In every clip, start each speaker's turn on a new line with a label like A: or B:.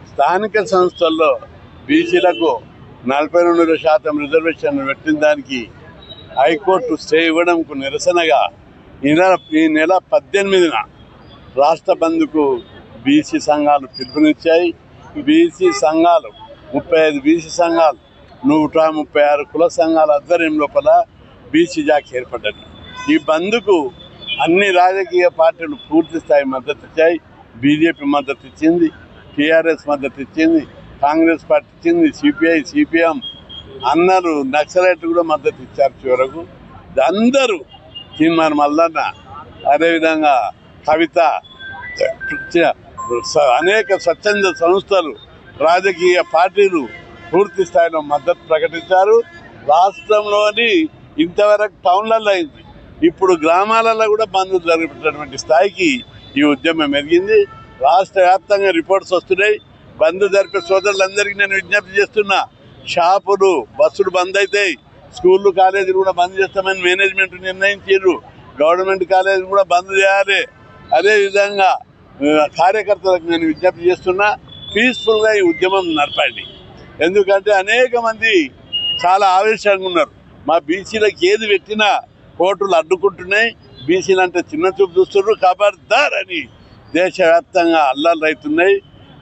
A: స్థానిక సంస్థల్లో బీసీలకు 42% రిజర్వేషన్ పెట్టిన దానికి హైకోర్టు స్టే ఇవ్వడంకు నిరసనగా ఈ నెల 18న రాష్ట్ర బంద్కు బీసీ సంఘాలు పిలుపునిచ్చాయి. బీసీ సంఘాలు 35 బీసీ సంఘాలు 136 కుల సంఘాల ఆధ్వర్యం లోపల బీసీ జాక్ ఏర్పడ్డది. ఈ బంద్కు అన్ని రాజకీయ పార్టీలు పూర్తి స్థాయి మద్దతు ఇచ్చాయి. బీజేపీ మద్దతు ఇచ్చింది, టీఆర్ఎస్ మద్దతు ఇచ్చింది, కాంగ్రెస్ పార్టీ ఇచ్చింది, సిపిఐ, సిపిఎం అందరూ, నక్సలైట్ కూడా మద్దతు ఇచ్చారు. చివరకు అందరూ తీర్మానం మల్లన్న, అదేవిధంగా కవిత, అనేక స్వచ్ఛంద సంస్థలు, రాజకీయ పార్టీలు పూర్తి స్థాయిలో మద్దతు ప్రకటించారు. రాష్ట్రంలోని ఇంతవరకు టౌన్లలో అయింది, ఇప్పుడు గ్రామాలలో కూడా బంద్ జరిపేటటువంటి స్థాయికి ఈ ఉద్యమం ఎదిగింది. రాష్ట్ర వ్యాప్తంగా రిపోర్ట్స్ వస్తున్నాయి. బంద్ జరిపే సోదరులందరికీ నేను విజ్ఞప్తి చేస్తున్నా, షాపులు, బస్సులు బంద్ అవుతాయి, స్కూళ్ళు, కాలేజీలు కూడా బంద్ చేస్తామని మేనేజ్మెంట్ నిర్ణయించారు. గవర్నమెంట్ కాలేజీలు కూడా బంద్ చేయాలి. అదేవిధంగా కార్యకర్తలకు నేను విజ్ఞప్తి చేస్తున్నా, పీస్ఫుల్గా ఈ ఉద్యమం నడపండి. ఎందుకంటే అనేక మంది చాలా ఆవేశంగా ఉన్నారు. మా బీసీలకు ఏది పెట్టినా కోర్టులు అడ్డుకుంటున్నాయి, బీసీలు అంటే చిన్న చూపు చూస్తున్నారు, ఖబర్దార్ అని దేశవ్యాప్తంగా అల్లర్లు అవుతున్నాయి.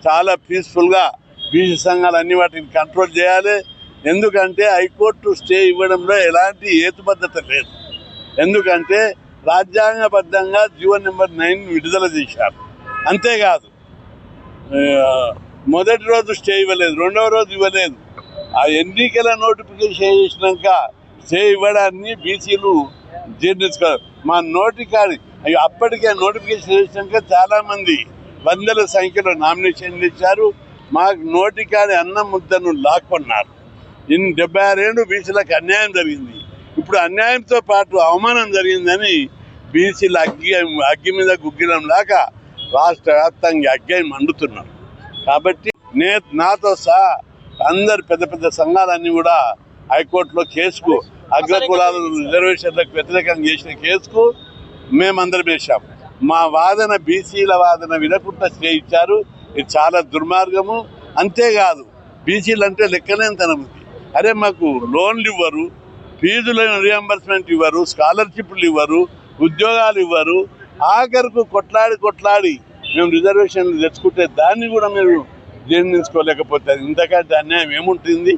A: చాలా పీస్ఫుల్గా బీసీ సంఘాలు అన్ని వాటిని కంట్రోల్ చేయాలి. ఎందుకంటే హైకోర్టు స్టే ఇవ్వడంలో ఎలాంటి హేతుబద్ధత లేదు. ఎందుకంటే రాజ్యాంగబద్ధంగా జీవో నెంబర్ 9 విడుదల చేశారు. అంతేకాదు మొదటి రోజు స్టే ఇవ్వలేదు, రెండవ రోజు ఇవ్వలేదు. ఆ ఎన్నికల నోటిఫికేషన్ చేసినాక స్టే ఇవ్వడాన్ని బీసీలు జీర్ణించుకోవాలి. మా నోటికాడి అప్పటికే నోటిఫికేషన్ చేసినాక చాలామంది వందల సంఖ్యలో నామినేషన్లు ఇచ్చారు. మాకు నోటికాడి అన్న ముద్దను లాక్కున్నారు. 76 ఏళ్ళు బీసీలకు అన్యాయం జరిగింది. ఇప్పుడు అన్యాయంతో పాటు అవమానం జరిగిందని బీసీలు అగ్గి మీద గుగ్గిలం లాగా రాష్ట్ర వ్యాప్తంగా అగ్గి మండుతున్నారు. కాబట్టి నాతో సహా అందరు పెద్ద పెద్ద సంఘాలన్నీ కూడా హైకోర్టులో కేసుకు, అగ్రకులాల రిజర్వేషన్లకు వ్యతిరేకంగా చేసిన కేసుకు మేమందరం వేశాం. మా వాదన, బీసీల వాదన వినకుండా స్టే ఇచ్చారు. ఇది చాలా దుర్మార్గము. అంతేకాదు బీసీలు అంటే లెక్కలేనితనం ఉంది. అరే మాకు లోన్లు ఇవ్వరు, ఫీజుల రియంబర్స్మెంట్ ఇవ్వరు, స్కాలర్షిప్లు ఇవ్వరు, ఉద్యోగాలు ఇవ్వరు. ఆఖరుకు కొట్లాడి మేము రిజర్వేషన్లు తెచ్చుకుంటే దాన్ని కూడా మీరు జీర్ణించుకోలేకపోతే ఇంతకంటే అన్యాయం ఏముంటుంది?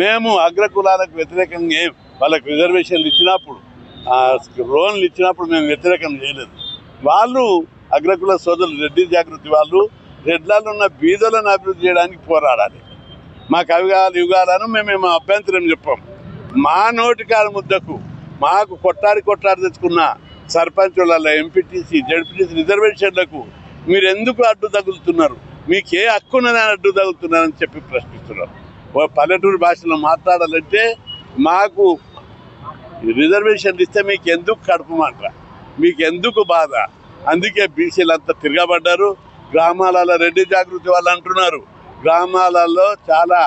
A: మేము అగ్రకులాలకు వ్యతిరేకంగా వాళ్ళకు రిజర్వేషన్లు ఇచ్చినప్పుడు, లోన్లు ఇచ్చినప్పుడు మేము వ్యతిరేకం చేయలేదు. వాళ్ళు అగ్రకుల సోదరులు, రెడ్డి జాగృతి వాళ్ళు రెడ్లలో ఉన్న బీదలను అభివృద్ధి చేయడానికి పోరాడాలి. మాకు అవి కావాలి, ఇవి కావాలని మేము అభ్యంతరం చెప్పాం. మా నోటికాల ముద్దకు మాకు కొట్లాడి తెచ్చుకున్న సర్పంచులలో, ఎంపీటీసీ, జడ్పీటీసీ రిజర్వేషన్లకు మీరు ఎందుకు అడ్డు తగులుతున్నారు? మీకు ఏ హక్కునని అడ్డు తగులుతున్నారని చెప్పి ప్రశ్నిస్తున్నారు. పల్లెటూరు భాషలో మాట్లాడాలంటే మాకు రిజర్వేషన్లు ఇస్తే మీకు ఎందుకు కడుపుమంట, మీకు ఎందుకు బాధ? అందుకే బీసీలు అంతా తిరగబడ్డారు. గ్రామాలలో రెడ్డి జాగృతి వాళ్ళు అంటున్నారు, గ్రామాలలో చాలా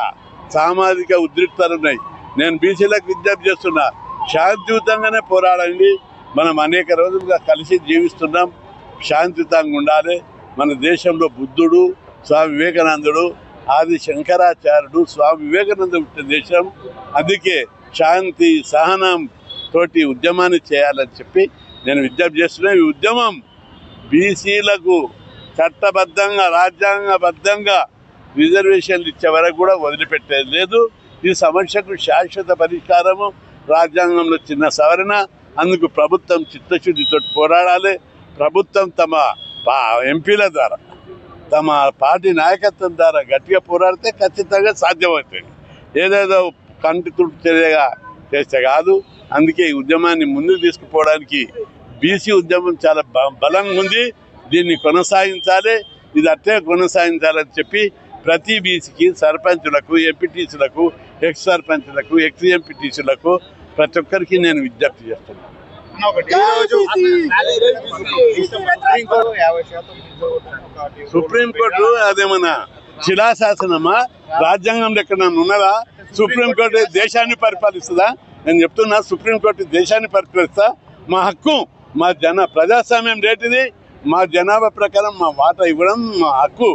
A: సామాజిక ఉద్రిక్తలు ఉన్నాయి. నేను బీసీలకు విజ్ఞప్తి చేస్తున్నా, శాంతియుతంగానే పోరాడండి. మనం అనేక రోజులుగా కలిసి జీవిస్తున్నాం, శాంతియుతంగా ఉండాలి. మన దేశంలో బుద్ధుడు, స్వామి వివేకానందుడు, ఆది శంకరాచార్యుడు, స్వామి వివేకానంద పుట్టిన దేశం. అందుకే శాంతి సహనం తోటి ఉద్యమాన్ని చేయాలని చెప్పి నేను విజ్ఞప్తి చేస్తున్నా. ఈ ఉద్యమం బీసీలకు చట్టబద్ధంగా, రాజ్యాంగబద్ధంగా రిజర్వేషన్లు ఇచ్చే వరకు కూడా వదిలిపెట్టేది లేదు. ఈ సమస్యకు శాశ్వత పరిష్కారము, రాజ్యాంగంలో చిన్న సవరణ. అందుకు ప్రభుత్వం చిత్తశుద్ధితో పోరాడాలి. ప్రభుత్వం తమ ఎంపీల ద్వారా, తమ పార్టీ నాయకత్వం ద్వారా గట్టిగా పోరాడితే ఖచ్చితంగా సాధ్యమవుతుంది. ఏదేదో కంటి తుడుపు చర్యగా చేస్తే కాదు. అందుకే ఈ ఉద్యమాన్ని ముందుకు తీసుకుపోవడానికి బీసీ ఉద్యమం చాలా బలంగా ఉంది. దీన్ని కొనసాగించాలి, ఇది అట్టే కొనసాగించాలని చెప్పి ప్రతి బీసీకి, సర్పంచులకు, ఎంపీటీసీలకు, ఎక్స్ సర్పంచులకు, ఎక్స్ ఎంపీటీసీలకు ప్రతి ఒక్కరికి నేను విజ్ఞప్తి చేస్తున్నాను. సుప్రీంకోర్టు అదేమన్నా శిలాశాసనమా? రాజ్యాంగంలో ఎక్కడ ఉన్నదా? సుప్రీంకోర్టు దేశాన్ని పరిపాలిస్తుందా? నేను చెప్తున్నా, సుప్రీంకోర్టు దేశాన్ని పరిపాలిస్తా. మా హక్కు మా ప్రజాస్వామ్యం రేటిది, మా జనాభా ప్రకారం మా వాటా ఇవ్వడం మా హక్కు.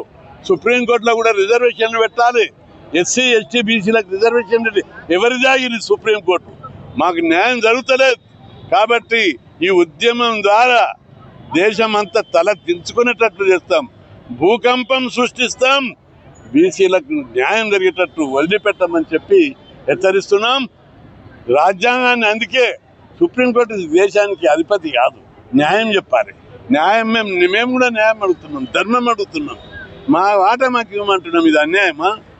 A: సుప్రీంకోర్టులో కూడా రిజర్వేషన్లు పెట్టాలి. ఎస్సీ ఎస్టీ బీసీలకు రిజర్వేషన్ ఎవరి జాగిరి సుప్రీంకోర్టు. మాకు న్యాయం జరుగుతలేదు. కాబట్టి ఈ ఉద్యమం ద్వారా దేశం అంతా తల దించుకునేటట్లు చేస్తాం, భూకంపం సృష్టిస్తాం, బీసీలకు న్యాయం జరిగేటట్టు వదిలిపెట్టమని చెప్పి హెచ్చరిస్తున్నాం. రాజ్యాంగాన్ని అందుకే సుప్రీంకోర్టు దేశానికి అధిపతి కాదు, న్యాయం చెప్పాలి. న్యాయం మేము కూడా న్యాయం అడుగుతున్నాం, ధర్మం అడుగుతున్నాం. మా వాట మాకు ఇవ్వమంటున్నాం. ఇది అన్యాయమా?